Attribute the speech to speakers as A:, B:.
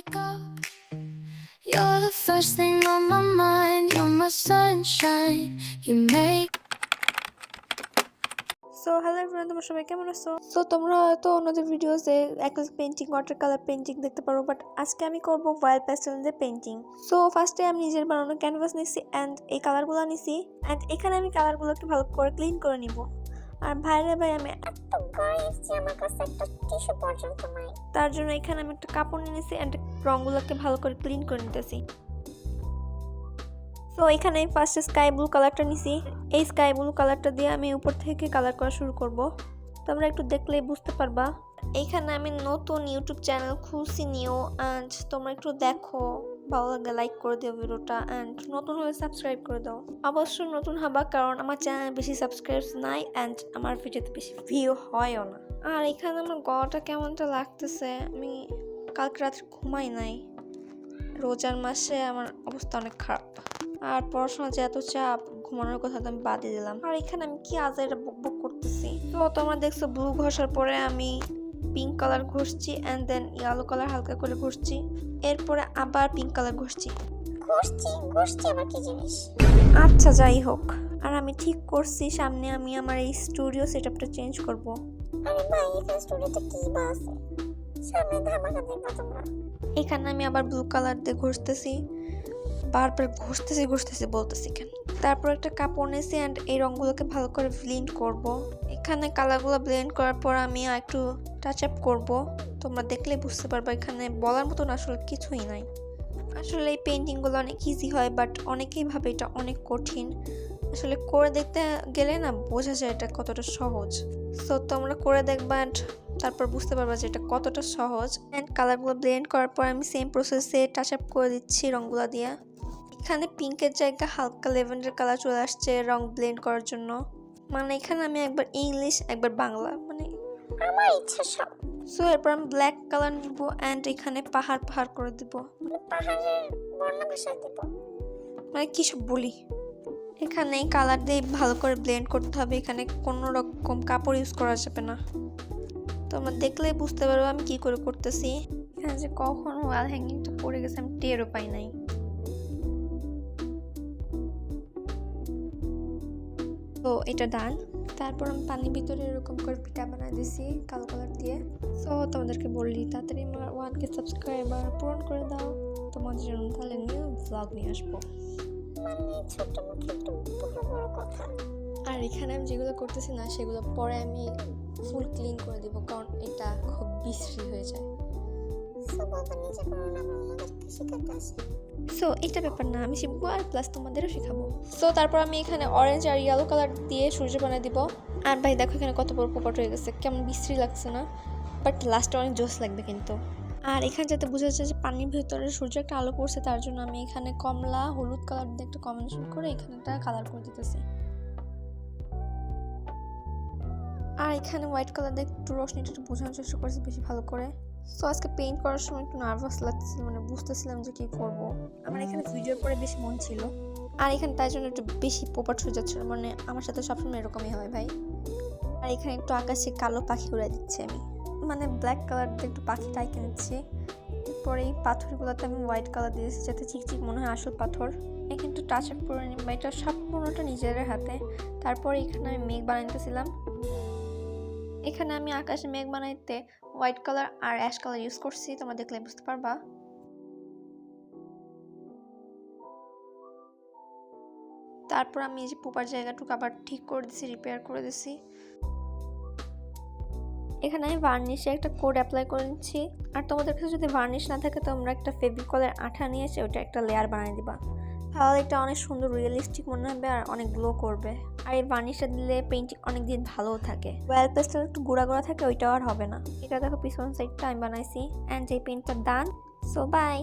A: wake up, you're the first thing on my mind. You're my sunshine. You make
B: hello everyone, তোমরা সবাই কেমন আছো? তোমরা হয়তো অন্যদের ভিডিওসে acrylic painting, water colour painting দেখতে পারো, বাট আজকে আমি করব অয়েল প্যাস্টেল দিয়ে পেইন্টিং। ফার্স্টে আমি নিজের বানানো ক্যানভাস নিছি অ্যান্ড এই কালারগুলো নিছি অ্যান্ড এখানে আমি কালারগুলোকে ভালো করে ক্লিন করে নিব। আর ভাই আমি আমার কাছে একটা টিস্যু পর্যন্ত নাই, তার জন্য এখানে আমি একটা কাপড় নিয়ে নিছি অ্যান্ড রঙগুলোকে ভালো করে ক্লিন করে নিতেছি। এখানে ফার্স্টে স্কাই ব্লু কালারটা নিছি। এই স্কাই ব্লু কালারটা দিয়ে আমি উপর থেকে কালার করা শুরু করব। তোমরা একটু দেখলেই বুঝতে পারবা। এইখানে আমি নতুন ইউটিউব চ্যানেল খুলছি নিও, অ্যান্ড তোমরা একটু দেখো, ভালো লাগলে লাইক করে দিও ভিডিওটা, অ্যান্ড নতুন হলে সাবস্ক্রাইব করে দাও। অবশ্যই নতুন হবা, কারণ আমার চ্যানেলে বেশি সাবস্ক্রাইব নাই অ্যান্ড আমার ভিডিওতে বেশি ভিউ হয়ও না। আর এখানে আমার গলাটা কেমনটা লাগতেছে, আমি কালকে রাত্রে ঘুমাই নাই। রোজার মাসে আমার অবস্থা অনেক খারাপ, আর পড়াশোনা যে এত চাপ, ঘুমানোর কথা তো আমি বাদই দিলাম। আর এখানে আমি কি আজ এটা বক করতেছি। তোমরা দেখছো ব্লু ঘষার পরে আমি পিঙ্ক কালার ঘষছি অ্যান্ড দেন ইয়েলো কালার হালকা করে ঘষছি, এরপরে আবার পিঙ্ক কালার ঘষছি আবার কি জিনিস। আচ্ছা যাই হোক, আর আমি ঠিক করছি সামনে আমি আমার এই স্টুডিও সেটআপটা চেঞ্জ করব। আরে ভাই, এই স্টুডিওতে কি বা আছে, সামনে ধামাকা দেখবা তোমরা। এখানে আমি আবার ব্লু কালার দিয়ে ঘষতেছি, বারবার ঘষতেছি বলতেছি কেন। তারপর একটা কাপড় নিয়েছি অ্যান্ড এই রঙগুলোকে ভালো করে ব্লেন্ড করব। এখানে কালারগুলো ব্লেন্ড করার পর আমি একটু টাচ আপ করবো। তোমরা দেখলে বুঝতে পারবে, এখানে বলার মতন আসলে কিছুই নাই। আসলে এই পেন্টিংগুলো অনেক ইজি হয়, বাট অনেকেই ভাবে এটা অনেক কঠিন। আসলে করে দেখতে গেলে না বোঝা যায় এটা কতটা সহজ। তোমরা করে দেখবা অ্যান্ড তারপর বুঝতে পারবা যে এটা কতটা সহজ। অ্যান্ড কালারগুলো ব্লেন্ড করার পর আমি সেম প্রসেসে টাচ আপ করে দিচ্ছি রঙগুলো দিয়ে। এখানে পিঙ্কের জায়গায় হালকা লেভেন্ডার কালার চলে আসছে রং ব্লেন্ড করার জন্য। মানে এখানে আমি একবার ইংলিশ একবার বাংলা, মানে আমার ইচ্ছা সব। এরপর আমি ব্ল্যাক কালার নিব অ্যান্ড এখানে পাহাড় করে দিব, পাহাড়ের বর্ণ ভাষা দিব, মানে কি সব বলি। এখানে কালার দিয়ে ভালো করে ব্লেন্ড করতে হবে, এখানে কোনো রকম কাপড় ইউজ করা যাবে না। তোমরা দেখলেই বুঝতে পারবে আমি কি করে করতেছি। এখানে যে কখন ওয়াল হ্যাঙ্গিংটা পড়ে গেছে আমি টেরও পাই নাই। এটা ডান। তারপর আমি পানির ভিতরে এরকম করে পিঠা বানাই দিছি কালো কালার দিয়ে। তোমাদেরকে বললি তাড়াতাড়ি আমার 1K সাবস্ক্রাইবার পূরণ করে দাও তোমাদের জন্য, তাহলে নিউ ব্লগ নিয়ে আসবো। মানে ছোট মুখে একটু বড় কথা। আর এখানে আমি যেগুলো করতেছি না সেগুলো পরে আমি ফুল ক্লিন করে দিব, কারণ এটা খুব বিশ্রী হয়ে যায়। এটা ব্যাপার না, আমি শিখবো আর প্লাস তোমাদেরও শেখাবো। তারপর আমি এখানে অরেঞ্জ আর ইয়েলো কালার দিয়ে সূর্য বানিয়ে দিব। আর ভাই দেখো এখানে কত বড় পোপট হয়ে গেছে, কেমন বিশ্রী লাগছে না, বাট লাস্টে অনেক জোস লাগবে কিন্তু। আর এখানে যাতে বোঝা যাচ্ছে যে পানির ভিতরে সূর্য একটা আলো পড়ছে, তার জন্য আমি এখানে কমলা হলুদ কালার দিয়ে একটা কম্বিনেশন করে এখানে একটা কালার করে দিতেছি। আর এখানে হোয়াইট কালার দিয়ে একটু রোশনিটা একটু বোঝানোর চেষ্টা করেছি বেশি ভালো করে। আজকে পেইন্ট করার সময় একটু নার্ভাস লাগছিল, মানে বুঝতেছিলাম যে কি করব। আমার এখানে ভিডিওর পরে বেশি মন ছিল, আর এখানে তাই জন্য একটু বেশি পোপাট হয়ে যাচ্ছিল, মানে আমার সাথে সবসময় এরকমই হয় ভাই। আর এখানে একটু আকাশে কালো পাখি উড়াই দিচ্ছি আমি, মানে ব্ল্যাক কালার দিয়ে একটু পাখিটা আঁকে নিচ্ছি। এরপরে এই পাথরগুলোতে আমি হোয়াইট কালার দিয়েছি যাতে চিকচিক মনে হয় আসল পাথর। এখানে একটু টাচ আপ করে নিই, বা এটা সম্পূর্ণটা নিজের হাতে। তারপরে এখানে আমি মেঘ বানাইতেছিলাম। এখানে আমি আকাশে মেঘ বানাইতে হোয়াইট কালার আর অ্যাশ কালার ইউজ করছি, তোমরা দেখলে বুঝতে পারবা। তারপর আমি এই যে পোপার জায়গাটুকু আবার ঠিক করে দিছি, রিপেয়ার করে দিছি। এখানে আমি ভার্নিশে একটা কোড অ্যাপ্লাই করে নিচ্ছি। আর তোমাদের কাছে যদি ভার্নিশ না থাকে তোমরা একটা ফেভিকলের আঠা নিয়ে এসে ওটা একটা লেয়ার বানিয়ে দিবা, তাহলে এটা অনেক সুন্দর রিয়েলিস্টিক মনে হবে আর অনেক গ্লো করবে। আর এই ভার্নিশটা দিলে পেইন্টিং অনেক দিন ভালোও থাকে। ওয়েল পেস্টেল একটু গুঁড়া থাকে, ওইটাও আর হবে না। এটা দেখো পিছন সাইডটা আমি বানাইছি অ্যান্ড এই পেইন্টটা ডান। বাই।